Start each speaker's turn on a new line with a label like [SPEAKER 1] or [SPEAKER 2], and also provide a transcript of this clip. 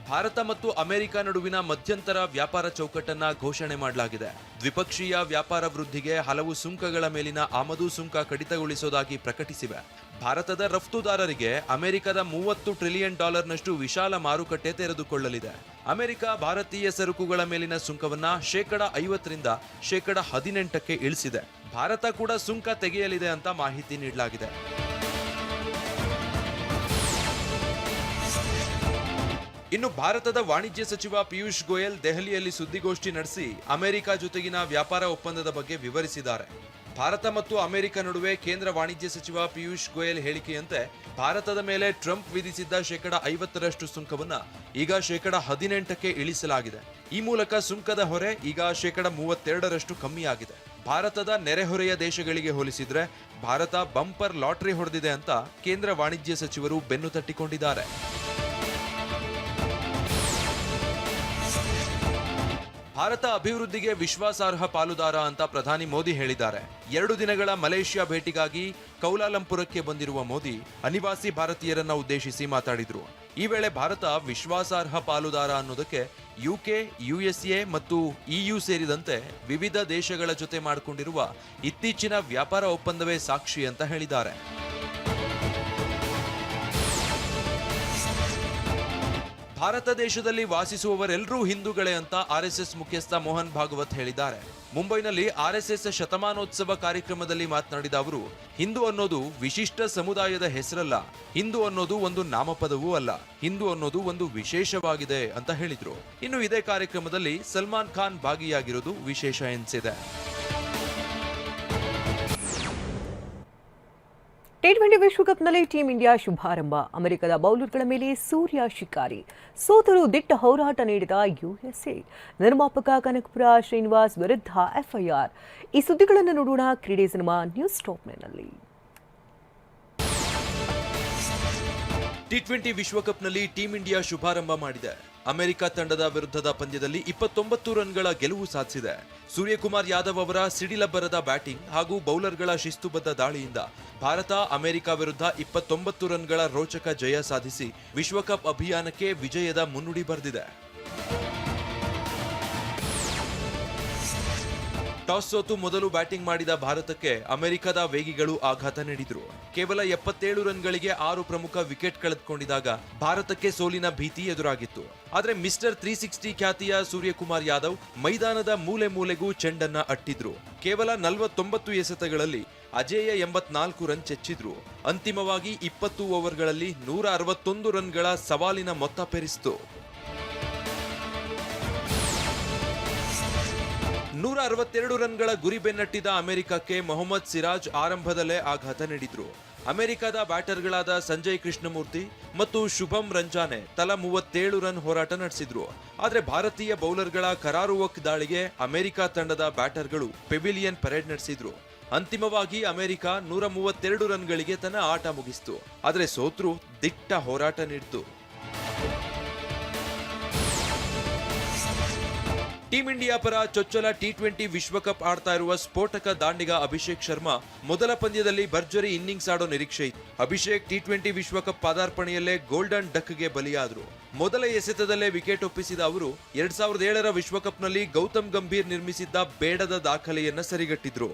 [SPEAKER 1] ಭಾರತ ಮತ್ತು ಅಮೆರಿಕ ನಡುವಿನ ಮಧ್ಯಂತರ ವ್ಯಾಪಾರ ಚೌಕಟ್ಟನ್ನ ಘೋಷಣೆ ಮಾಡಲಾಗಿದೆ. ದ್ವಿಪಕ್ಷೀಯ ವ್ಯಾಪಾರ ವೃದ್ಧಿಗೆ ಹಲವು ಸುಂಕಗಳ ಮೇಲಿನ ಆಮದು ಸುಂಕ ಕಡಿತಗೊಳಿಸುವುದಾಗಿ ಪ್ರಕಟಿಸಿವೆ. ಭಾರತದ ರಫ್ತುದಾರರಿಗೆ ಅಮೆರಿಕದ $30 ಟ್ರಿಲಿಯನ್ ನಷ್ಟು ವಿಶಾಲ ಮಾರುಕಟ್ಟೆ ತೆರೆದುಕೊಳ್ಳಲಿದೆ. ಅಮೆರಿಕ ಭಾರತೀಯ ಸರಕುಗಳ ಮೇಲಿನ ಸುಂಕವನ್ನ 50% 18% ಇಳಿಸಿದೆ. ಭಾರತ ಕೂಡ ಸುಂಕ ತೆಗೆಯಲಿದೆ ಅಂತ ಮಾಹಿತಿ ನೀಡಲಾಗಿದೆ. ಇನ್ನು ಭಾರತದ ವಾಣಿಜ್ಯ ಸಚಿವ ಪಿಯೂಷ್ ಗೋಯಲ್ ದೆಹಲಿಯಲ್ಲಿ ಸುದ್ದಿಗೋಷ್ಠಿ ನಡೆಸಿ ಅಮೆರಿಕ ಜೊತೆಗಿನ ವ್ಯಾಪಾರ ಒಪ್ಪಂದದ ಬಗ್ಗೆ ವಿವರಿಸಿದ್ದಾರೆ. ಭಾರತ ಮತ್ತು ಅಮೆರಿಕ ನಡುವೆ ಕೇಂದ್ರ ವಾಣಿಜ್ಯ ಸಚಿವ ಪಿಯೂಷ್ ಗೋಯಲ್ ಹೇಳಿಕೆಯಂತೆ ಭಾರತದ ಮೇಲೆ ಟ್ರಂಪ್ ವಿಧಿಸಿದ್ದ 50% ಸುಂಕವನ್ನ ಈಗ 18% ಇಳಿಸಲಾಗಿದೆ. ಈ ಮೂಲಕ ಸುಂಕದ ಹೊರೆ ಈಗ 32% ಕಮ್ಮಿಯಾಗಿದೆ. ಭಾರತದ ನೆರೆಹೊರೆಯ ದೇಶಗಳಿಗೆ ಹೋಲಿಸಿದ್ರೆ ಭಾರತ ಬಂಪರ್ ಲಾಟರಿ ಹೊಡೆದಿದೆ ಅಂತ ಕೇಂದ್ರ ವಾಣಿಜ್ಯ ಸಚಿವರು ಬೆನ್ನು ತಟ್ಟಿಕೊಂಡಿದ್ದಾರೆ. ಭಾರತ ಅಭಿವೃದ್ಧಿಗೆ ವಿಶ್ವಾಸಾರ್ಹ ಪಾಲುದಾರ ಅಂತ ಪ್ರಧಾನಿ ಮೋದಿ ಹೇಳಿದ್ದಾರೆ. 2 ದಿನಗಳ ಮಲೇಷ್ಯಾ ಭೇಟಿಗಾಗಿ ಕೌಲಾಲಂಪುರಕ್ಕೆ ಬಂದಿರುವ ಮೋದಿ ಅನಿವಾಸಿ ಭಾರತೀಯರನ್ನ ಉದ್ದೇಶಿಸಿ ಮಾತಾಡಿದ್ರು. ಈ ವೇಳೆ ಭಾರತ ವಿಶ್ವಾಸಾರ್ಹ ಪಾಲುದಾರ ಅನ್ನೋದಕ್ಕೆ UK, USA ಮತ್ತು EU ಸೇರಿದಂತೆ ವಿವಿಧ ದೇಶಗಳ ಜೊತೆ ಮಾಡಿಕೊಂಡಿರುವ ಇತ್ತೀಚಿನ ವ್ಯಾಪಾರ ಒಪ್ಪಂದವೇ ಸಾಕ್ಷಿ ಅಂತ ಹೇಳಿದ್ದಾರೆ. ಭಾರತ ದೇಶದಲ್ಲಿ ವಾಸಿಸುವವರೆಲ್ಲರೂ ಹಿಂದೂಗಳೇ ಅಂತ RSS ಮುಖ್ಯಸ್ಥ ಮೋಹನ್ ಭಾಗವತ್ ಹೇಳಿದ್ದಾರೆ. ಮುಂಬೈನಲ್ಲಿ RSS ಶತಮಾನೋತ್ಸವ ಕಾರ್ಯಕ್ರಮದಲ್ಲಿ ಮಾತನಾಡಿದ ಅವರು, ಹಿಂದೂ ಅನ್ನೋದು ವಿಶಿಷ್ಟ ಸಮುದಾಯದ ಹೆಸರಲ್ಲ, ಹಿಂದೂ ಅನ್ನೋದು ಒಂದು ನಾಮಪದವೂ ಅಲ್ಲ, ಹಿಂದೂ ಅನ್ನೋದು ಒಂದು ವಿಶೇಷವಾಗಿದೆ ಅಂತ ಹೇಳಿದ್ರು. ಇನ್ನು ಇದೇ ಕಾರ್ಯಕ್ರಮದಲ್ಲಿ ಸಲ್ಮಾನ್ ಖಾನ್ ಭಾಗಿಯಾಗಿರೋದು ವಿಶೇಷ ಎನಿಸಿದೆ.
[SPEAKER 2] T20 ವಿಶ್ವಕಪ್ನಲ್ಲಿ ಟೀಂ ಇಂಡಿಯಾ ಶುಭಾರಂಭ. ಅಮೆರಿಕದ ಬೌಲರ್ಗಳ ಮೇಲೆ ಸೂರ್ಯ ಶಿಕಾರಿ. ಸೋತರೂ ದಿಟ್ಟ ಹೋರಾಟ ನೀಡಿದ USA. ನಿರ್ಮಾಪಕ ಕನಕಪುರ ಶ್ರೀನಿವಾಸ್ ವಿರುದ್ಧ FIR. ಈ ಸುದ್ದಿಗಳನ್ನು ನೋಡೋಣ ಕ್ರೀಡೆ ಸಿನಿಮಾ ನ್ಯೂಸ್ ಟಾಪ್ನಲ್ಲಿ.
[SPEAKER 1] T20 ವಿಶ್ವಕಪ್ನಲ್ಲಿ ಟೀಂ ಇಂಡಿಯಾ ಶುಭಾರಂಭ ಮಾಡಿದೆ. ಅಮೆರಿಕ ತಂಡದ ವಿರುದ್ಧದ ಪಂದ್ಯದಲ್ಲಿ 29 ರನ್ಗಳ ಗೆಲುವು ಸಾಧಿಸಿದೆ. ಸೂರ್ಯಕುಮಾರ್ ಯಾದವ್ ಅವರ ಸಿಡಿಲಬ್ಬರದ ಬ್ಯಾಟಿಂಗ್ ಹಾಗೂ ಬೌಲರ್ಗಳ ಶಿಸ್ತುಬದ್ಧ ದಾಳಿಯಿಂದ ಭಾರತ ಅಮೆರಿಕ ವಿರುದ್ಧ 29 ರನ್ಗಳ ರೋಚಕ ಜಯ ಸಾಧಿಸಿ ವಿಶ್ವಕಪ್ ಅಭಿಯಾನಕ್ಕೆ ವಿಜಯದ ಮುನ್ನುಡಿ ಬರೆದಿದೆ. ಟಾಸ್ ಸೋತು ಮೊದಲು ಬ್ಯಾಟಿಂಗ್ ಮಾಡಿದ ಭಾರತಕ್ಕೆ ಅಮೆರಿಕದ ವೇಗಿಗಳು ಆಘಾತ ನೀಡಿದ್ರು. ಕೇವಲ 77 ರನ್ಗಳಿಗೆ 6 ಪ್ರಮುಖ ವಿಕೆಟ್ ಕಳೆದುಕೊಂಡಿದ್ದಾಗ ಭಾರತಕ್ಕೆ ಸೋಲಿನ ಭೀತಿ ಎದುರಾಗಿತ್ತು. ಆದರೆ ಮಿಸ್ಟರ್ 360 ಖ್ಯಾತಿಯ ಸೂರ್ಯಕುಮಾರ್ ಯಾದವ್ ಮೈದಾನದ ಮೂಲೆ ಮೂಲೆಗೂ ಚೆಂಡನ್ನ ಅಟ್ಟಿದ್ರು. ಕೇವಲ 49 ಎಸೆತಗಳಲ್ಲಿ ಅಜೇಯ 84 ರನ್ ಚೆಚ್ಚಿದ್ರು. ಅಂತಿಮವಾಗಿ 20 ಓವರ್ಗಳಲ್ಲಿ 161 ರನ್ಗಳ ಸವಾಲಿನ ಮೊತ್ತ ಪೇರಿಸಿತು. 162 ರನ್ಗಳ ಗುರಿ ಬೆನ್ನಟ್ಟಿದ ಅಮೆರಿಕಕ್ಕೆ ಮೊಹಮ್ಮದ್ ಸಿರಾಜ್ ಆರಂಭದಲ್ಲೇ ಆಘಾತ ನೀಡಿದ್ರು. ಅಮೆರಿಕದ ಬ್ಯಾಟರ್ಗಳಾದ ಸಂಜಯ್ ಕೃಷ್ಣಮೂರ್ತಿ ಮತ್ತು ಶುಭಂ ರಂಜಾನೆ ತಲಾ 37 ರನ್ ಹೋರಾಟ ನಡೆಸಿದ್ರು. ಆದರೆ ಭಾರತೀಯ ಬೌಲರ್ಗಳ ಕರಾರುವಕ್ ದಾಳಿಗೆ ಅಮೆರಿಕ ತಂಡದ ಬ್ಯಾಟರ್ಗಳು ಪೆವಿಲಿಯನ್ ಪರೇಡ್ ನಡೆಸಿದ್ರು. ಅಂತಿಮವಾಗಿ ಅಮೆರಿಕ 132 ರನ್ಗಳಿಗೆ ತನ್ನ ಆಟ ಮುಗಿಸಿತು. ಆದರೆ ಸೋತ್ರು ದಿಟ್ಟ ಹೋರಾಟ ನೀಡಿತು. ಟೀಂ ಇಂಡಿಯಾ ಪರ ಚೊಚ್ಚಲ T20 ವಿಶ್ವಕಪ್ ಆಡ್ತಾ ಇರುವ ಸ್ಫೋಟಕ ದಾಂಡಿಗ ಅಭಿಷೇಕ್ ಶರ್ಮಾ ಮೊದಲ ಪಂದ್ಯದಲ್ಲಿ ಭರ್ಜರಿ ಇನ್ನಿಂಗ್ಸ್ ಆಡೋ ನಿರೀಕ್ಷೆ ಇತ್ತು. ಅಭಿಷೇಕ್ T20 ವಿಶ್ವಕಪ್ ಪಾದಾರ್ಪಣೆಯಲ್ಲೇ ಗೋಲ್ಡನ್ ಡಕ್ಗೆ ಬಲಿಯಾದ್ರು. ಮೊದಲ ಎಸೆತದಲ್ಲೇ ವಿಕೆಟ್ ಒಪ್ಪಿಸಿದ ಅವರು 2007ರ ವಿಶ್ವಕಪ್ನಲ್ಲಿ ಗೌತಮ್ ಗಂಭೀರ್ ನಿರ್ಮಿಸಿದ್ದ ಬೇಡದ ದಾಖಲೆಯನ್ನ ಸರಿಗಟ್ಟಿದ್ರು.